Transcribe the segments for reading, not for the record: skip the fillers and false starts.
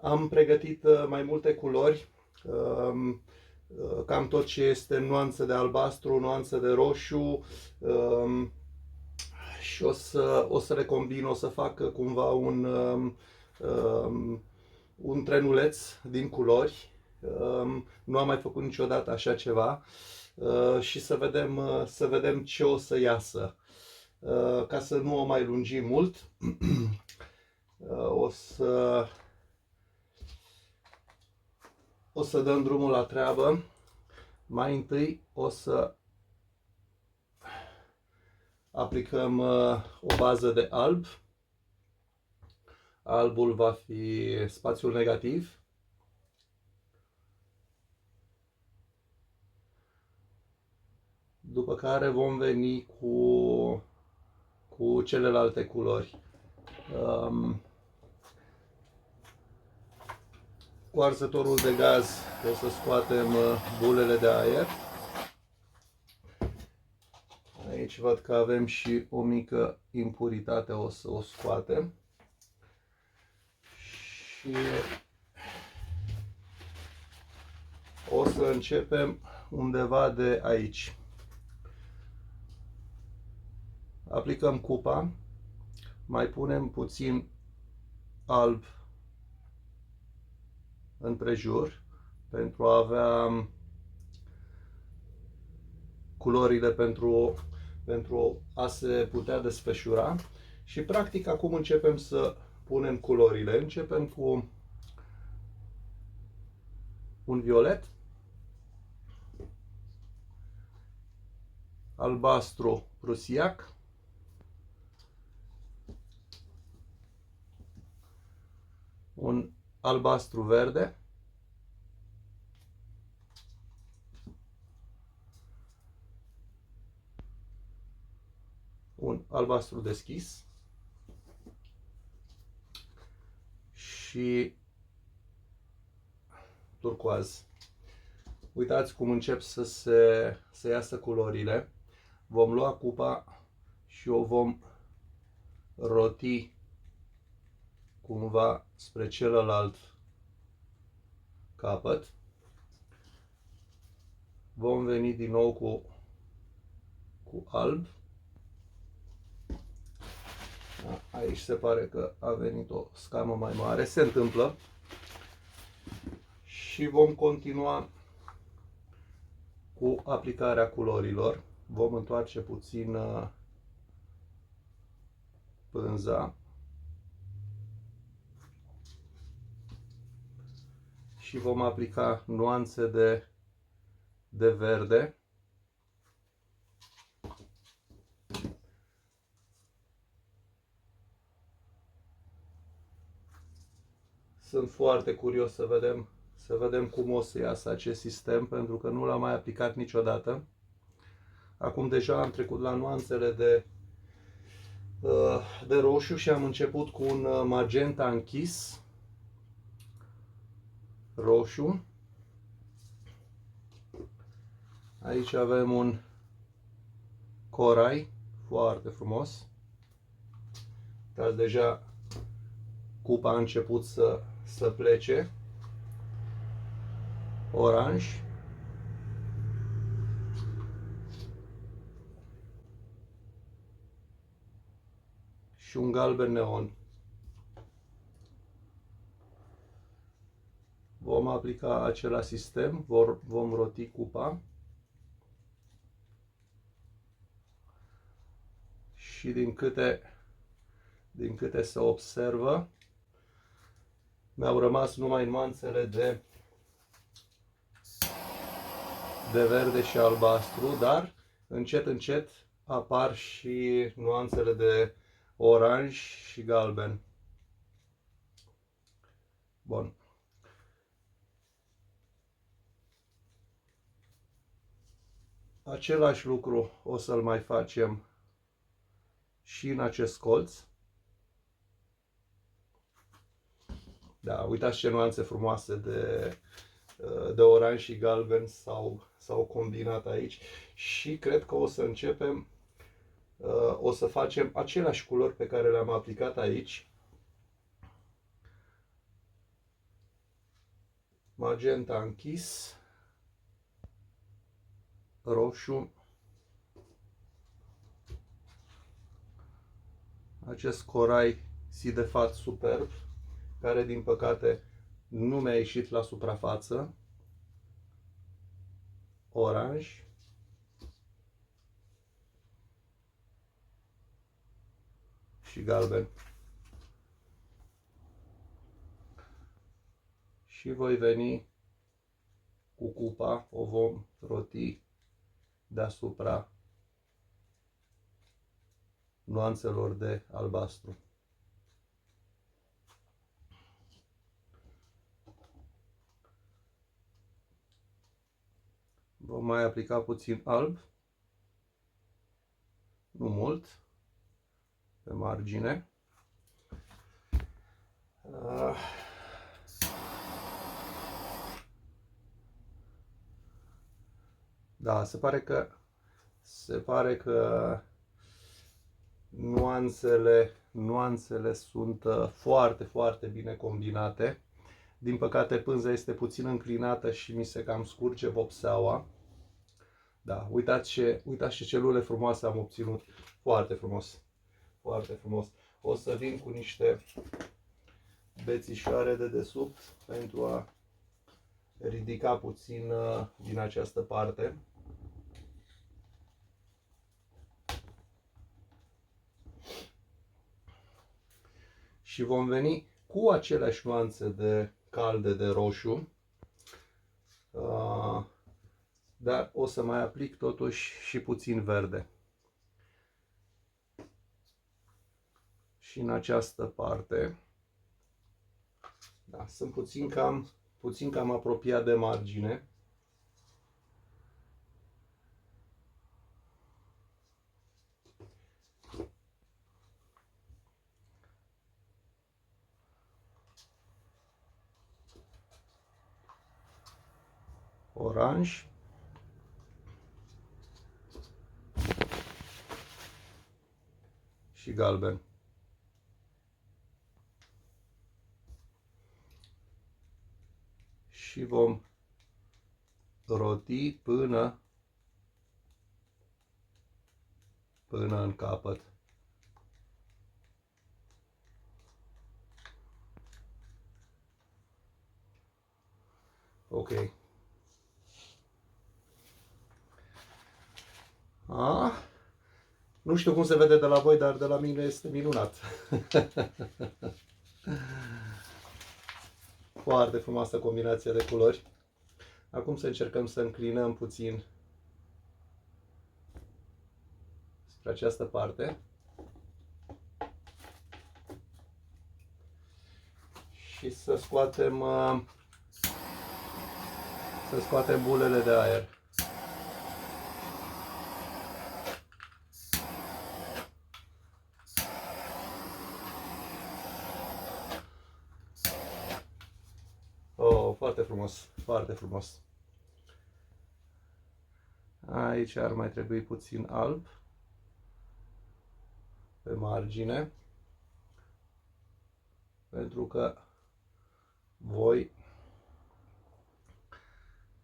Am pregătit mai multe culori, cam tot ce este nuanțe de albastru, nuanțe de roșu, și o să le combin, o să fac cumva un trenuleț din culori. Nu am mai făcut niciodată așa ceva și să vedem ce o să iasă. Ca să nu o mai lungim mult, o să dăm drumul la treabă. Mai întâi o să aplicăm o bază de alb. Albul va fi spațiul negativ. După care vom veni cu celelalte culori. Cu arzătorul de gaz o să scoatem bulele de aer. Aici văd că avem și o mică impuritate, o să o scoatem. Și o să începem undeva de aici. Aplicăm cupa, mai punem puțin alb împrejur pentru a avea culorile pentru a se putea desfășura. Și practic acum începem să punem culorile. Începem cu un violet, albastru prusiac, un albastru verde, un albastru deschis și turcoaz. Uitați cum încep să iasă culorile. Vom lua cupa și o vom roti cumva spre celălalt capăt. Vom veni din nou cu alb. Aici se pare că a venit o scamă mai mare, se întâmplă. Și vom continua cu aplicarea culorilor. Vom întoarce puțin pânza și vom aplica nuanțe de verde. Sunt foarte curios să vedem cum o să iasă acest sistem, pentru că nu l-am mai aplicat niciodată. Acum deja am trecut la nuanțele de roșu și am început cu un magenta închis roșu. Aici avem un corai foarte frumos. Dar deja cupa a început să plece. Oranj. Și un galben neon. Vom aplica același sistem, vom roti cupa și din câte se observă, mi-au rămas numai nuanțele de verde și albastru, dar încet încet apar și nuanțele de oranj și galben. Bun. Același lucru o să-l mai facem și în acest colț. Da, uitați ce nuanțe frumoase de oranj și galben s-au combinat aici. Și cred că o să începem, o să facem aceleași culori pe care le-am aplicat aici. magenta închis, roșu, acest corai sidefat superb, care din păcate nu mi-a ieșit la suprafață, oranj, și galben. Și voi veni cu cupa, o vom roti deasupra nuanțelor de albastru. Vom mai aplica puțin alb, nu mult, pe margine. Da, se pare că nuanțele sunt foarte, foarte bine combinate. Din păcate pânza este puțin înclinată și mi se cam scurge vopseaua. Da, uitați ce celule frumoase am obținut. Foarte frumos. Foarte frumos. O să vin cu niște bețișoare de desubt pentru a ridica puțin din această parte. Și vom veni cu aceleași nuanțe de calde de roșu, dar o să mai aplic totuși și puțin verde. Și în această parte, da, sunt puțin cam apropiat de margine. Oranj. Și galben. Și vom roti până în capăt. Ok. Nu știu cum se vede de la voi, dar de la mine este minunat. Foarte frumoasă combinație de culori. Acum să încercăm să înclinăm puțin spre această parte. Și să scoatem bulele de aer. Oh, foarte frumos, foarte frumos. Aici ar mai trebui puțin alb pe margine, pentru că voi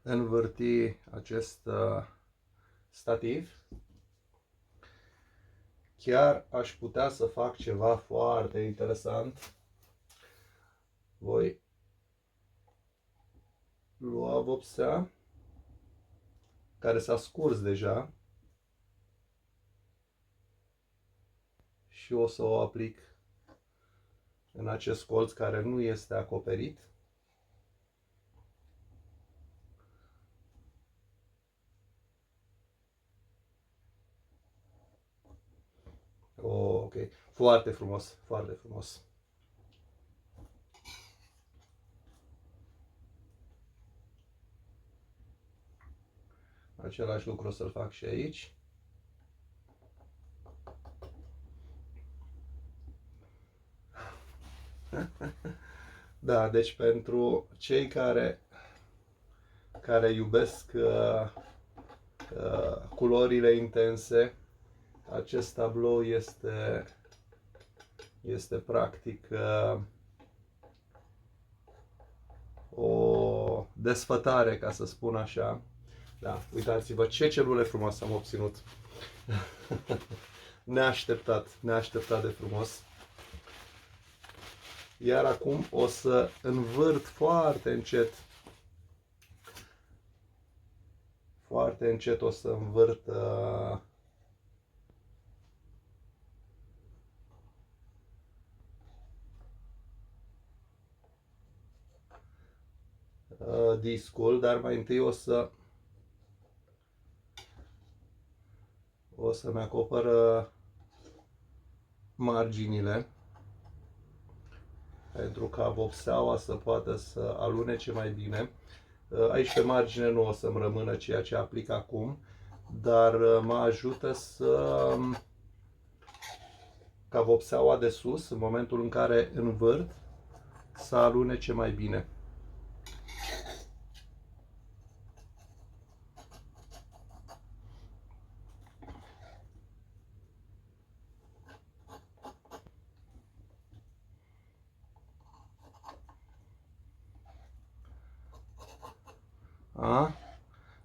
învârti acest stativ. Chiar aș putea să fac ceva foarte interesant. Voi lua vopsea care s-a scurs deja și o să o aplic în acest colț care nu este acoperit. Oh, ok, foarte frumos, foarte frumos. Același lucru o să-l fac și aici. Da, deci pentru cei care iubesc culorile intense, acest tablou este practic o o desfătare, ca să spun așa. Da, uitați-vă ce celule frumoase am obținut. Neașteptat de frumos. Iar acum o să învârt foarte încet o să învârt discul, dar mai întâi o să-mi acoperă marginile pentru ca vopseaua să poată să alunece mai bine. Aici pe margine nu o să-mi rămână ceea ce aplic acum, dar mă ajută ca vopseaua de sus, în momentul în care învârt, să alunece mai bine.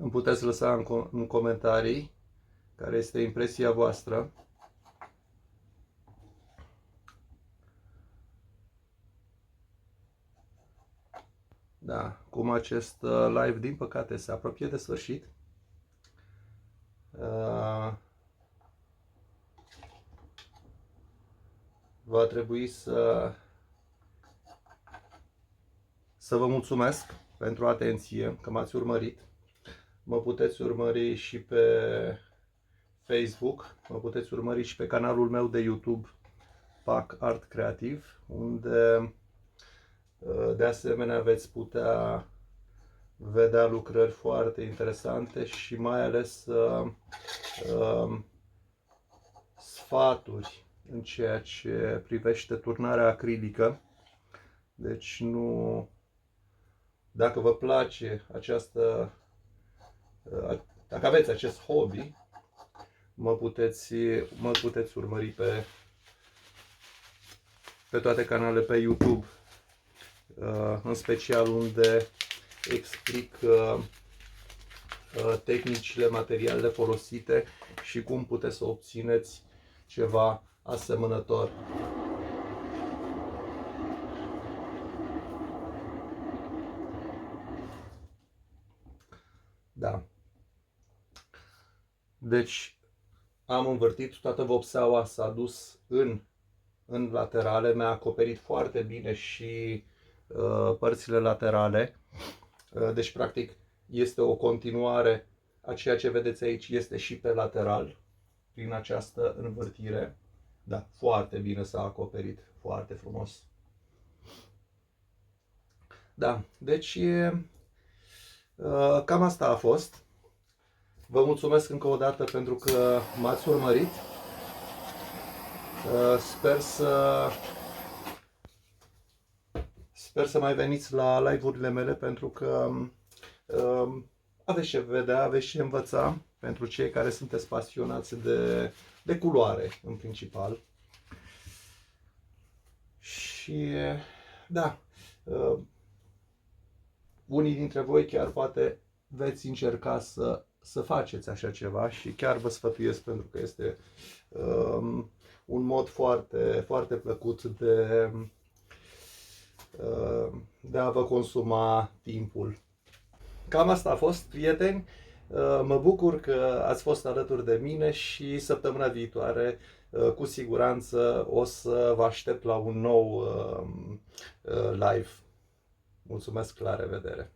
Îmi puteți lăsa în comentarii care este impresia voastră. Da, cum acest live din păcate se apropie de sfârșit. Va trebui să vă mulțumesc pentru atenție, că m-ați urmărit. Mă puteți urmări și pe Facebook, mă puteți urmări și pe canalul meu de YouTube, PAC Art Creativ, unde de asemenea veți putea vedea lucrări foarte interesante și mai ales sfaturi în ceea ce privește turnarea acrilică. Deci dacă vă place dacă aveți acest hobby, mă puteți urmări pe toate canalele pe YouTube, în special unde explic tehnicile, materialele folosite și cum puteți să obțineți ceva asemănător. Da. Deci am învârtit, toată vopseaua s-a dus în laterale, mi-a acoperit foarte bine și părțile laterale. Deci practic este o continuare a ceea ce vedeți aici, este și pe lateral prin această învârtire. Da, foarte bine s-a acoperit, foarte frumos. Da, deci cam asta a fost. Vă mulțumesc încă o dată pentru că m-ați urmărit. Sper să mai veniți la live-urile mele, pentru că aveți ce vedea, aveți ce învăța pentru cei care sunteți pasionați de culoare în principal. Și da, unii dintre voi chiar poate veți încerca să faceți așa ceva și chiar vă sfătuiesc, pentru că este un mod foarte, foarte plăcut de a vă consuma timpul. Cam asta a fost, prieteni. Mă bucur că ați fost alături de mine și săptămâna viitoare cu siguranță o să vă aștept la un nou live. Mulțumesc, la revedere!